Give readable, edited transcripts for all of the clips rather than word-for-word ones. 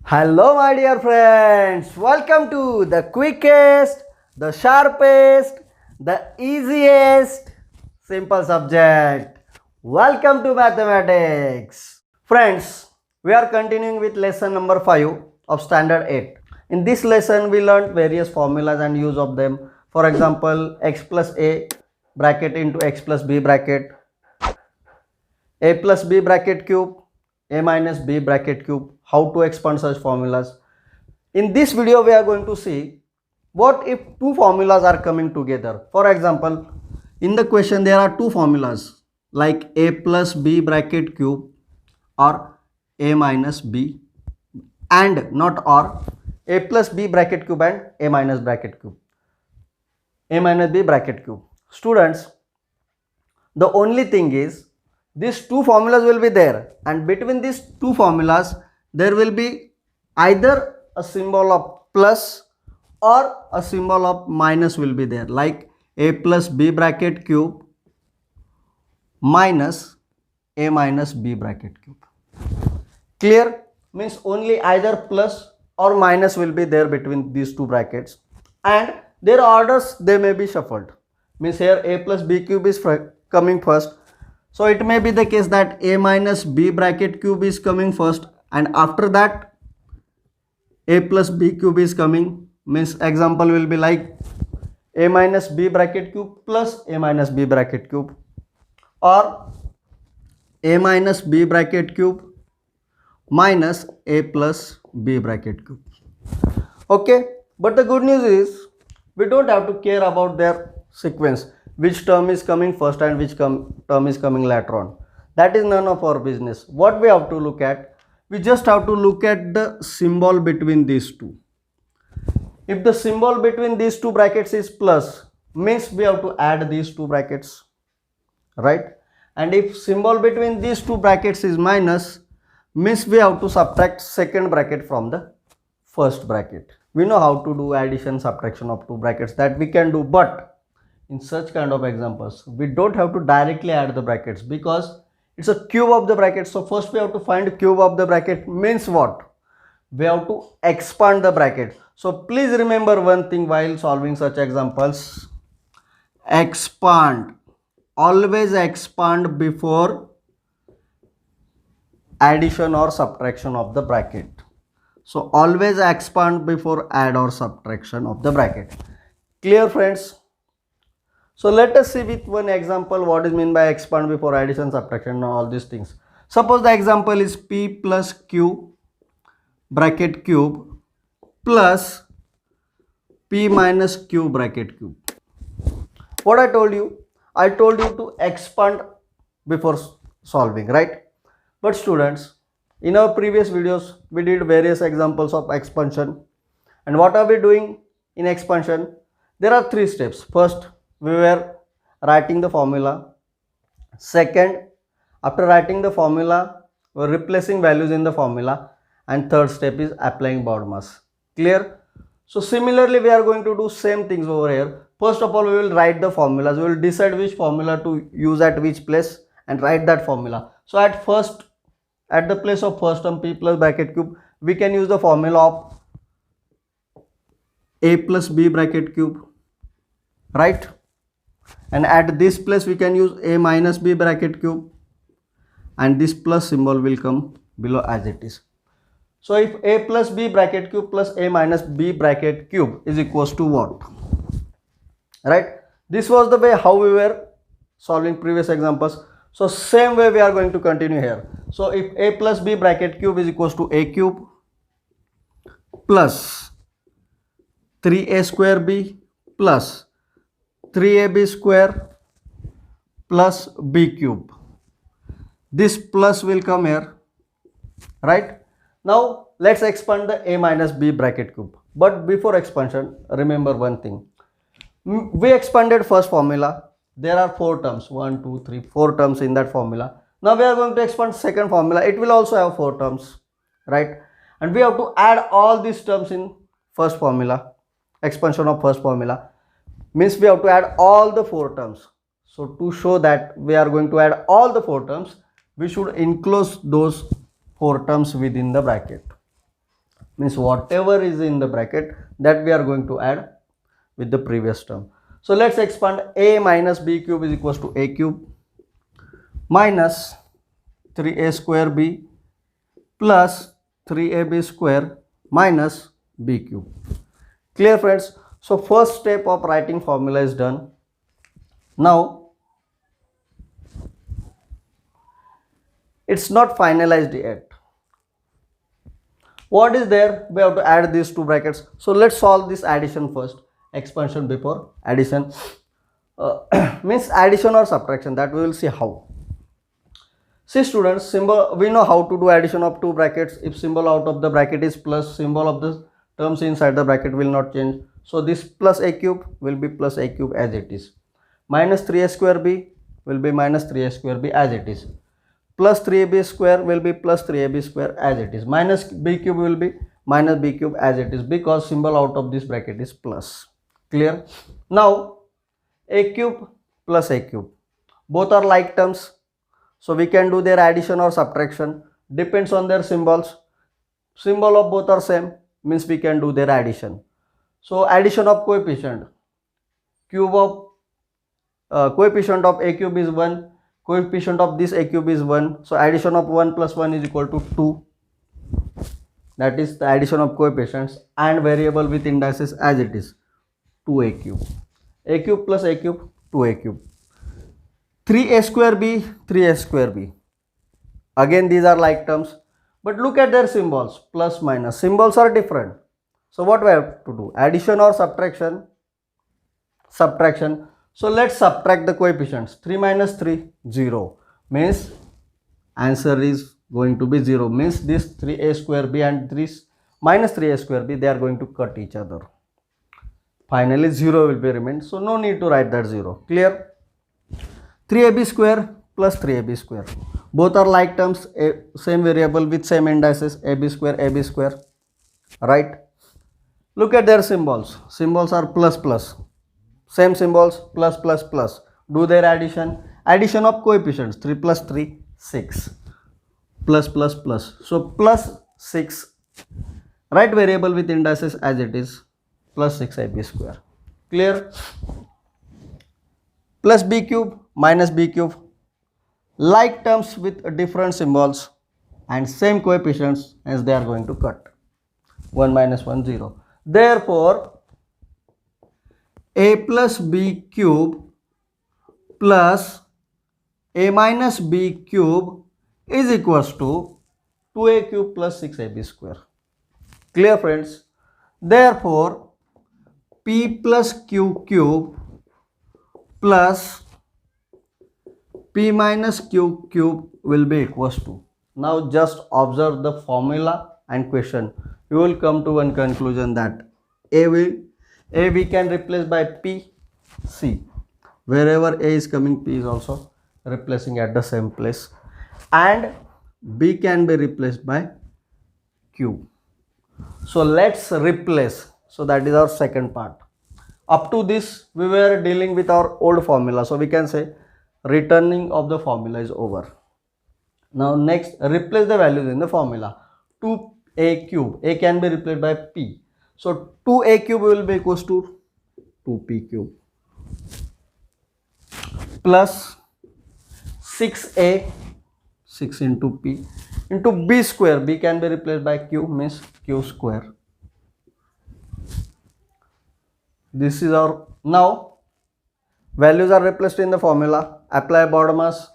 Hello, my dear friends. Welcome to the quickest, the sharpest, the easiest simple subject. Welcome to mathematics. Friends, we are continuing with lesson number 5 of standard 8. In this lesson, we learned various formulas and use of them. For example, x plus a bracket into x plus b bracket, a plus b bracket cube, a minus b bracket cube, how to expand such formulas. In this video we are going to see what if two formulas are coming together. For example, in the question there are two formulas like a plus b bracket cube or a minus b, and not or, a plus b bracket cube and a minus bracket cube, a minus b bracket cube. Students, the only thing is these two formulas will be there, and between these two formulas there will be either a symbol of plus or a symbol of minus will be there, like a plus b bracket cube minus a minus b bracket cube. Clear? Means only either plus or minus will be there between these two brackets, and their orders they may be shuffled. Means here a plus b cube is coming first, so it may be the case that a minus b bracket cube is coming first, and after that a plus b cube is coming. Means example will be like a minus b bracket cube plus a minus b bracket cube, or a minus b bracket cube minus a plus b bracket cube. Okay, but the good news is we don't have to care about their sequence, which term is coming first and which term is coming later on. That is none of our business. What we have to look at, we just have to look at the symbol between these two. If the symbol between these two brackets is plus, means we have to add these two brackets, right? And if symbol between these two brackets is minus, means we have to subtract second bracket from the first bracket. We know how to do addition, subtraction of two brackets, that we can do, but in such kind of examples we don't have to directly add the brackets because it's a cube of the bracket. So first we have to find cube of the bracket, means what? We have to expand the bracket. So please remember one thing while solving such examples: expand. Always expand before addition or subtraction of the bracket. So always expand before add or subtraction of the bracket. Clear, friends? So let us see with one example what is meant by expand before addition, subtraction and all these things. Suppose the example is p plus q bracket cube plus p minus q bracket cube. What I told you? I told you to expand before solving, right? But students, in our previous videos we did various examples of expansion, and what are we doing in expansion? There are three steps. First, we were writing the formula. Second, after writing the formula, we are replacing values in the formula, and third step is applying BODMAS. Clear? So similarly we are going to do same things over here. First of all, we will write the formulas. We will decide which formula to use at which place and write that formula. So at the place of first term p plus bracket cube, we can use the formula of a plus b bracket cube, right? And at this place we can use a minus b bracket cube, and this plus symbol will come below as it is. So if a plus b bracket cube plus a minus b bracket cube is equals to what? Right? This was the way how we were solving previous examples. So same way we are going to continue here. So if a plus b bracket cube is equals to a cube plus 3a square b plus 3ab square plus b cube, this plus will come here, right? Now let's expand the a minus b bracket cube. But before expansion, remember one thing. We expanded first formula. There are 4 terms, 1 2 3 4 terms in that formula. Now we are going to expand second formula. It will also have 4 terms, right? And we have to add all these terms in first formula. Expansion of first formula means we have to add all the 4 terms. So to show that we are going to add all the 4 terms, we should enclose those 4 terms within the bracket. means whatever is in the bracket that we are going to add with the previous term. So let's expand. A minus b cube is equals to a cube minus 3a square b plus 3ab square minus b cube. Clear, friends? So first step of writing formula is done. Now it's not finalized yet. What is there? We have to add these two brackets. So let's solve this addition first. Expansion before addition. Means addition or subtraction, that we will see how. See students, symbol, we know how to do addition of two brackets. If symbol out of the bracket is plus, symbol of the terms inside the bracket will not change. So this plus a cube will be plus a cube as it is. Minus 3a square b will be minus 3a square b as it is. Plus 3ab square will be plus 3ab square as it is. Minus b cube will be minus b cube as it is, because symbol out of this bracket is plus. Clear? Now a cube plus a cube, both are like terms, so we can do their addition or subtraction, depends on their symbols. Symbol of both are same, means we can do their addition. So addition of coefficient, cube of coefficient of a cube is 1, coefficient of this a cube is 1, so addition of 1 plus 1 is equal to 2. That is the addition of coefficients, and variable with indices as it is 2a cube. A cube plus a cube, 2a cube. 3a square b, 3a square b. Again these are like terms, but look at their symbols, plus minus. Symbols are different. So what we have to do? Addition or subtraction? Subtraction. So let's subtract the coefficients. 3 minus 3, 0. Means answer is going to be 0. Means this 3a square b and this minus 3a square b, they are going to cut each other. Finally 0 will be remain. So no need to write that 0. Clear? 3ab square plus 3ab square. Both are like terms, same variable with same indices, ab square, right? Look at their symbols. Symbols are plus plus. Same symbols, plus plus plus. Do their addition. Addition of coefficients, 3 plus 3, 6. Plus plus plus. So plus 6. Write variable with indices as it is, plus 6ab square. Clear? Plus b cube minus b cube, like terms with different symbols and same coefficients, as they are going to cut. 1 minus 1, 0. Therefore a plus b cube plus a minus b cube is equals to 2a cube plus 6ab square. Clear, friends? Therefore p plus q cube plus p minus q cube will be equals to. Now just observe the formula and question. You will come to one conclusion that a we can replace by p, c. Wherever a is coming, p is also replacing at the same place, and b can be replaced by q. So let's replace. So that is our second part. Up to this we were dealing with our old formula, so we can say returning of the formula is over. Now next, replace the values in the formula. 2a cube, a can be replaced by p, so 2a cube will be equals to 2p cube plus 6a, 6 into p, into b square. B can be replaced by q, means q square. This is our, now values are replaced in the formula. Apply BODMAS,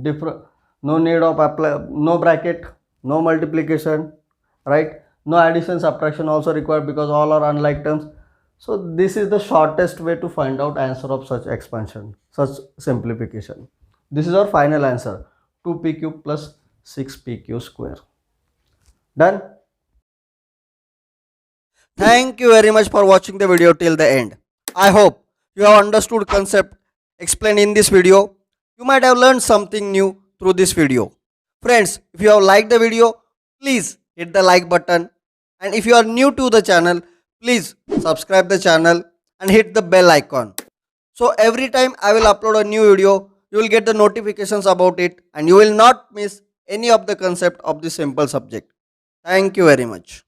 different, no need of apply, no bracket, no multiplication, right? No addition, subtraction also required, because all are unlike terms. So this is the shortest way to find out answer of such expansion, such simplification. This is our final answer, 2p cube plus 6pq square. Done? Thank you very much for watching the video till the end. I hope you have understood concept explained in this video. You might have learned something new through this video. Friends, if you have liked the video, please hit the like button, and if you are new to the channel, please subscribe the channel and hit the bell icon. So every time I will upload a new video, you will get the notifications about it, and you will not miss any of the concept of this simple subject. Thank you very much.